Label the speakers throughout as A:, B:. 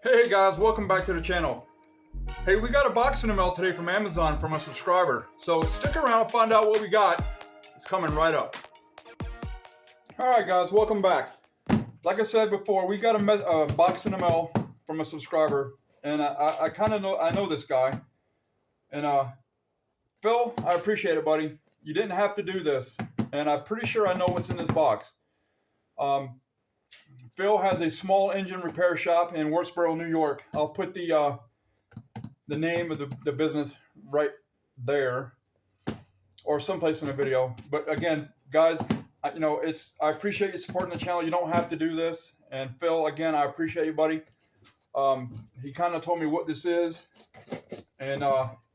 A: Hey guys, welcome back to the channel. Hey, we got a box in the mail today from Amazon from a subscriber. So stick around and find out what we got. It's coming right up. Alright guys, welcome back. Like I said before, we got a box in the mail from a subscriber. And I kind of know this guy. And Phil, I appreciate it, buddy. You didn't have to do this. And I'm pretty sure I know what's in this box. Phil has a small engine repair shop in Wurtsboro, New York. I'll put the name of the business right there or someplace in the video. But again, guys, I appreciate you supporting the channel. You don't have to do this. And Phil, again, I appreciate you, buddy. He kind of told me what this is, and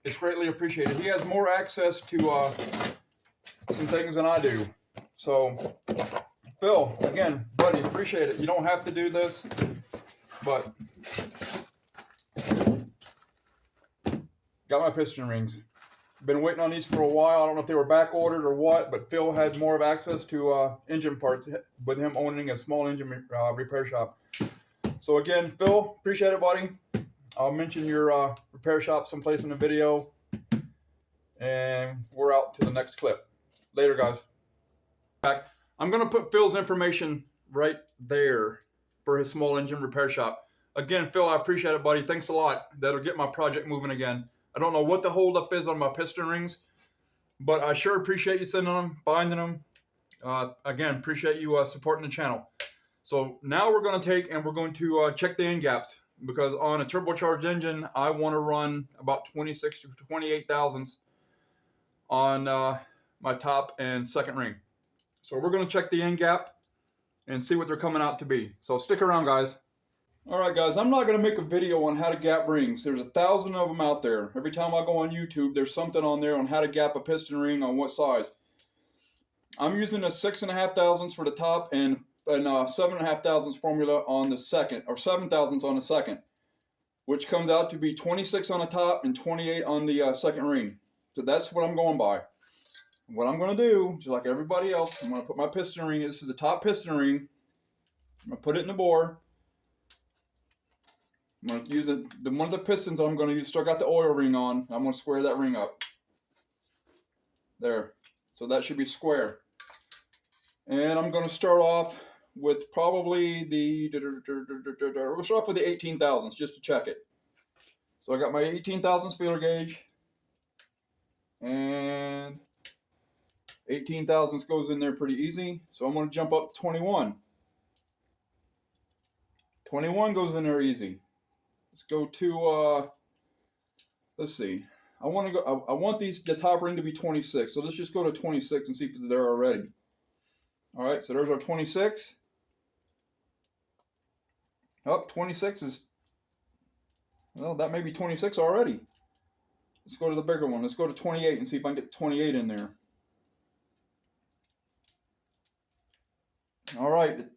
A: it's greatly appreciated. He has more access to some things than I do. So Phil, again, buddy, appreciate it. You don't have to do this, but got my piston rings. Been waiting on these for a while. I don't know if they were back ordered or what, but Phil had more of access to engine parts with him owning a small engine repair shop. So again, Phil, appreciate it, buddy. I'll mention your repair shop someplace in the video, and we're out to the next clip. Later, guys. Back. I'm going to put Phil's information right there for his small engine repair shop. Again, Phil, I appreciate it, buddy. Thanks a lot. That'll get my project moving again. I don't know what the holdup is on my piston rings, but I sure appreciate you sending them, finding them. Again, appreciate you supporting the channel. So now we're going to check the end gaps, because on a turbocharged engine, I want to run about 26 to 28 thousandths on my top and second ring. So we're going to check the end gap and see what they're coming out to be. So stick around, guys. Alright guys, I'm not going to make a video on how to gap rings. There's 1,000 of them out there. Every time I go on YouTube, there's something on there on how to gap a piston ring on what size. I'm using a 6.5 thousandths for the top and 7.5 thousandths formula on the second, or 7 thousandths on the second, which comes out to be 26 on the top and 28 on the second ring. So that's what I'm going by. What I'm going to do, just like everybody else, I'm going to put my piston ring, this is the top piston ring, I'm going to put it in the bore. I'm going to use one of the pistons I'm going to use, still got the oil ring on, I'm going to square that ring up. There. So that should be square. And I'm going to start off with probably we'll start off with the 18 thousandths just to check it. So I got my 18 thousandths feeler gauge, and 18 thousandths goes in there pretty easy. So I'm going to jump up to 21. 21 goes in there easy. Let's go to let's see. I want the top ring to be 26. So let's just go to 26 and see if it's there already. All right, so there's our 26. Oh, 26 is, well, that may be 26 already. Let's go to the bigger one. Let's go to 28 and see if I can get 28 in there. All right,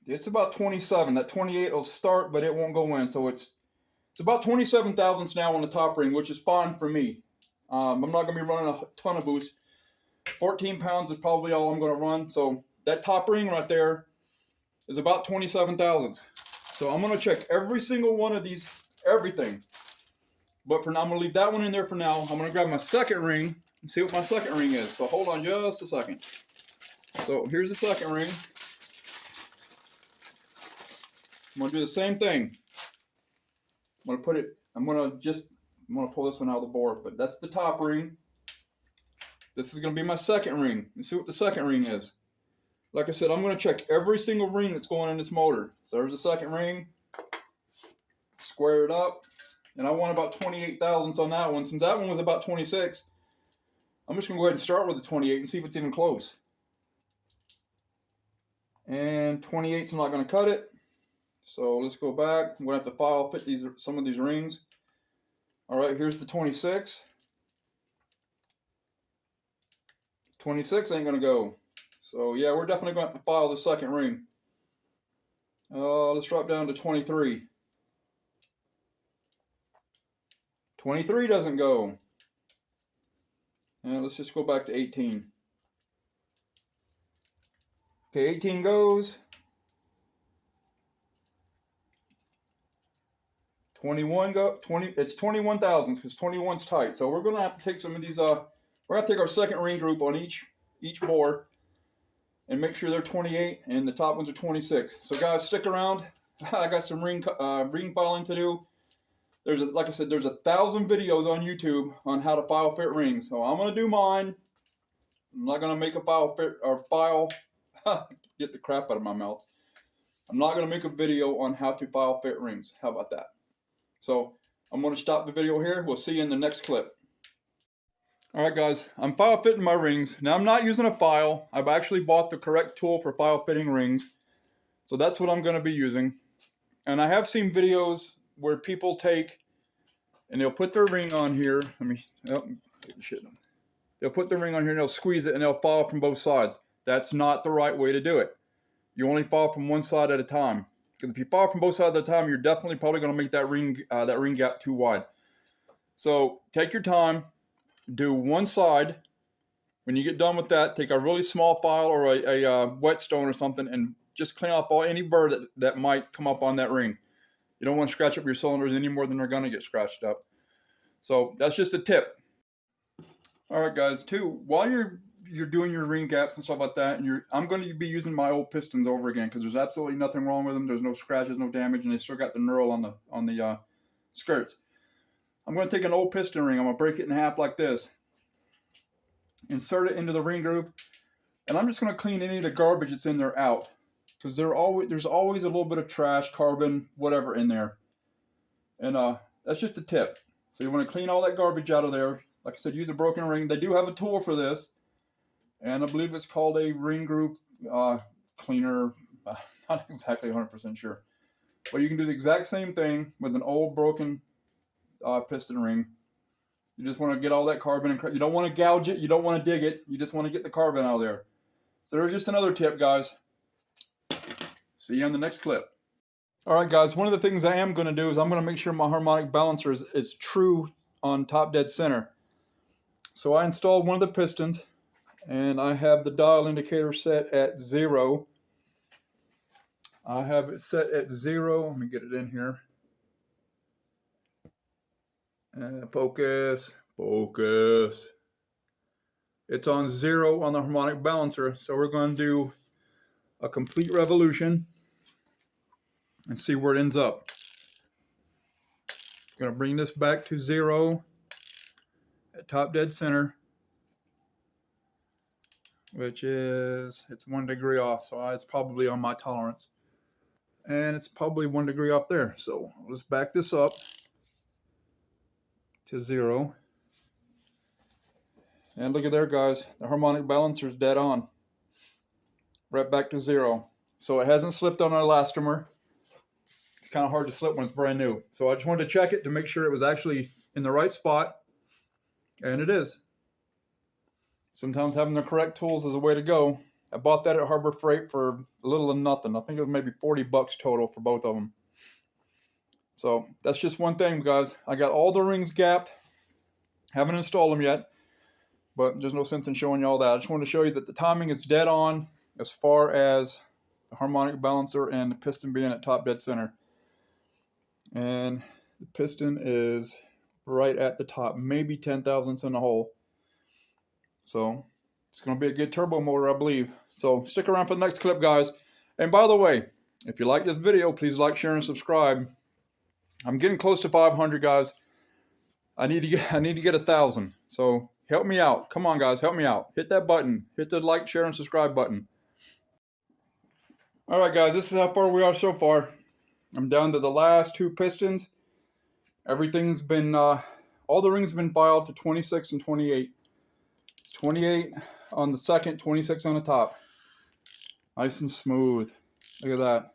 A: it's about 27. That 28 will start, but it won't go in. So it's about 27 thousandths now on the top ring, which is fine for me. I'm not going to be running a ton of boost. 14 pounds is probably all I'm going to run. So that top ring right there is about 27 thousandths. So I'm going to check every single one of these, everything. But for now, I'm going to leave that one in there for now. I'm going to grab my second ring and see what my second ring is. So hold on just a second. So here's the second ring. I'm going to do the same thing. I'm going to pull this one out of the bore, but that's the top ring. This is going to be my second ring. Let's see what the second ring is. Like I said, I'm going to check every single ring that's going in this motor. So there's the second ring. Square it up. And I want about 28 thousandths on that one. Since that one was about 26, I'm just going to go ahead and start with the 28 and see if it's even close. And 28's not going to cut it. So let's go back. I'm going to have to fit some of these rings. All right, here's the 26. 26 ain't going to go. So yeah, we're definitely going to have to file the second ring. Let's drop down to 23. 23 doesn't go. And let's just go back to 18. Okay, 18 goes. 21 go 20. It's 21 thousandths because 21's tight. So we're gonna have to take some of these. We're gonna take our second ring group on each bore and make sure they're 28 and the top ones are 26. So guys, stick around. I got some ring filing to do. Like I said, there's 1,000 videos on YouTube on how to file fit rings. So I'm gonna do mine. I'm not gonna make a file fit or file. Get the crap out of my mouth. I'm not gonna make a video on how to file fit rings. How about that? So I'm gonna stop the video here. We'll see you in the next clip. All right, guys, I'm file fitting my rings. Now I'm not using a file. I've actually bought the correct tool for file fitting rings. So that's what I'm gonna be using. And I have seen videos where people take and they'll put their ring on here. Let me, oh, shit. They'll put the ring on here and they'll squeeze it and they'll file from both sides. That's not the right way to do it. You only file from one side at a time. Because if you file from both sides at a time, you're definitely probably going to make that ring gap too wide. So take your time, do one side. When you get done with that, take a really small file or a whetstone or something and just clean off any burr that might come up on that ring. You don't want to scratch up your cylinders any more than they're going to get scratched up. So that's just a tip. All right, guys, too, while you're doing your ring gaps and stuff like that, and I'm going to be using my old pistons over again because there's absolutely nothing wrong with them. There's no scratches, no damage, and they still got the knurl on the skirts. I'm going to take an old piston ring. I'm going to break it in half like this, insert it into the ring groove, and I'm just going to clean any of the garbage that's in there out because there's always a little bit of trash, carbon, whatever in there, and that's just a tip. So you want to clean all that garbage out of there. Like I said, use a broken ring. They do have a tool for this, and I believe it's called a ring groove cleaner. Not exactly 100% sure. But you can do the exact same thing with an old broken piston ring. You just want to get all that carbon. You don't want to gouge it. You don't want to dig it. You just want to get the carbon out of there. So there's just another tip, guys. See you in the next clip. All right, guys. One of the things I am going to do is I'm going to make sure my harmonic balancer is true on top dead center. So I installed one of the pistons, and I have the dial indicator set at 0. I have it set at 0. Let me get it in here. Focus. It's on 0 on the harmonic balancer. So we're going to do a complete revolution and see where it ends up. Going to bring this back to 0 at top dead center, which is, it's 1 degree off, so it's probably on my tolerance. And it's probably 1 degree off there. So let's back this up to 0. And look at there, guys. The harmonic balancer is dead on. Right back to 0. So it hasn't slipped on our elastomer. It's kind of hard to slip when it's brand new. So I just wanted to check it to make sure it was actually in the right spot. And it is. Sometimes having the correct tools is a way to go. I bought that at Harbor Freight for a little than nothing. I think it was maybe $40 total for both of them. So that's just one thing, guys. I got all the rings gapped. Haven't installed them yet, but there's no sense in showing you all that. I just wanted to show you that the timing is dead on as far as the harmonic balancer and the piston being at top dead center. And the piston is right at the top, maybe 10 thousandths in the hole. So it's going to be a good turbo motor, I believe. So stick around for the next clip, guys. And by the way, if you like this video, please like, share, and subscribe. I'm getting close to 500, guys. I need to get 1,000. So help me out. Come on, guys, help me out. Hit that button. Hit the like, share, and subscribe button. All right, guys, this is how far we are so far. I'm down to the last 2 pistons. Everything's been, all the rings have been filed to 26 and 28. 28 on the second, 26 on the top. Nice and smooth. Look at that.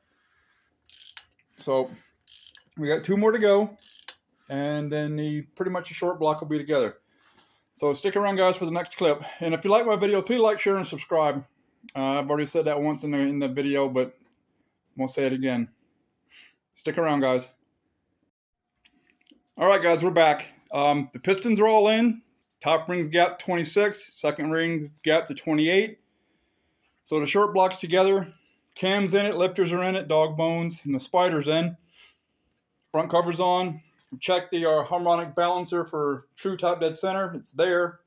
A: So we got 2 more to go, and then pretty much a short block will be together. So stick around, guys, for the next clip. And if you like my video, please like, share, and subscribe. I've already said that once in the video, but I'm going to say it again. Stick around, guys. All right, guys, we're back. The pistons are all in. Top ring's gap 26. Second ring's gap to 28. So the short block's together. Cam's in it. Lifters are in it. Dog bones. And the spider's in. Front cover's on. Check the harmonic balancer for true top dead center. It's there.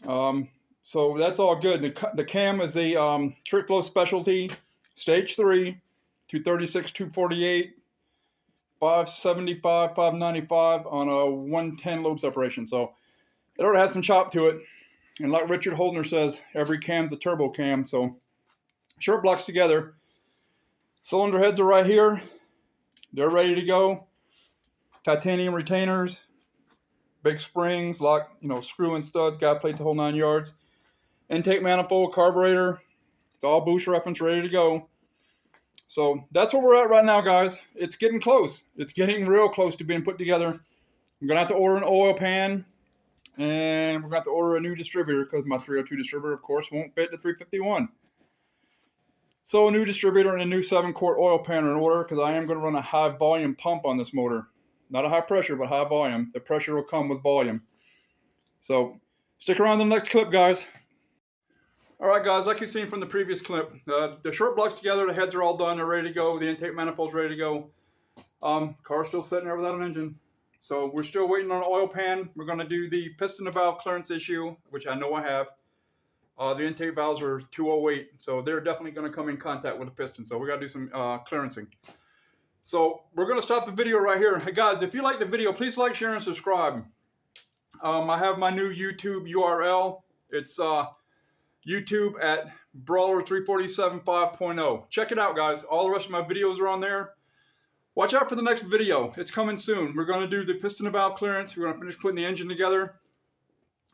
A: So that's all good. The cam is a Trick Flow Specialty Stage 3, 236, 248, 575, 595 on a 110 lobe separation. So it already has some chop to it. And like Richard Holdner says, every cam's a turbo cam. So short blocks together. Cylinder heads are right here. They're ready to go. Titanium retainers, big springs, lock, screw and studs, guide plates, the whole 9 yards. Intake manifold, carburetor. It's all boost reference, ready to go. So that's where we're at right now, guys. It's getting close. It's getting real close to being put together. I'm going to have to order an oil pan, and we're going to have to order a new distributor because my 302 distributor, of course, won't fit the 351. So a new distributor and a new 7-quart oil pan are in order because I am going to run a high volume pump on this motor. Not a high pressure, but high volume. The pressure will come with volume. So stick around to the next clip, guys. All right, guys, like you've seen from the previous clip, the short blocks together, the heads are all done, they're ready to go, the intake manifold's ready to go. Car's still sitting there without an engine. So we're still waiting on an oil pan. We're going to do the piston valve clearance issue, which I know I have. The intake valves are 208, so they're definitely going to come in contact with the piston. So we got to do some clearancing. So we're going to stop the video right here. Hey guys, if you like the video, please like, share, and subscribe. I have my new YouTube URL. It's YouTube at Brawler 347 5.0. Check it out, guys. All the rest of my videos are on there. Watch out for the next video. It's coming soon. We're going to do the piston valve clearance. We're going to finish putting the engine together.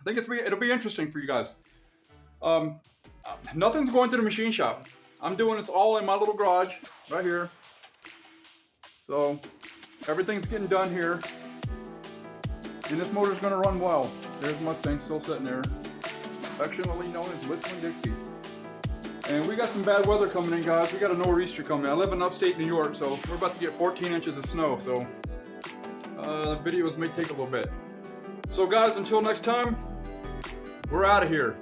A: I think it'll be interesting for you guys. Nothing's going to the machine shop. I'm doing this all in my little garage right here. So everything's getting done here. And this motor's going to run well. There's Mustang still sitting there, affectionately known as Whistling Dixie. And we got some bad weather coming in, guys. We got a nor'easter coming in. I live in upstate New York, so we're about to get 14 inches of snow. So the videos may take a little bit. So guys, until next time, we're out of here.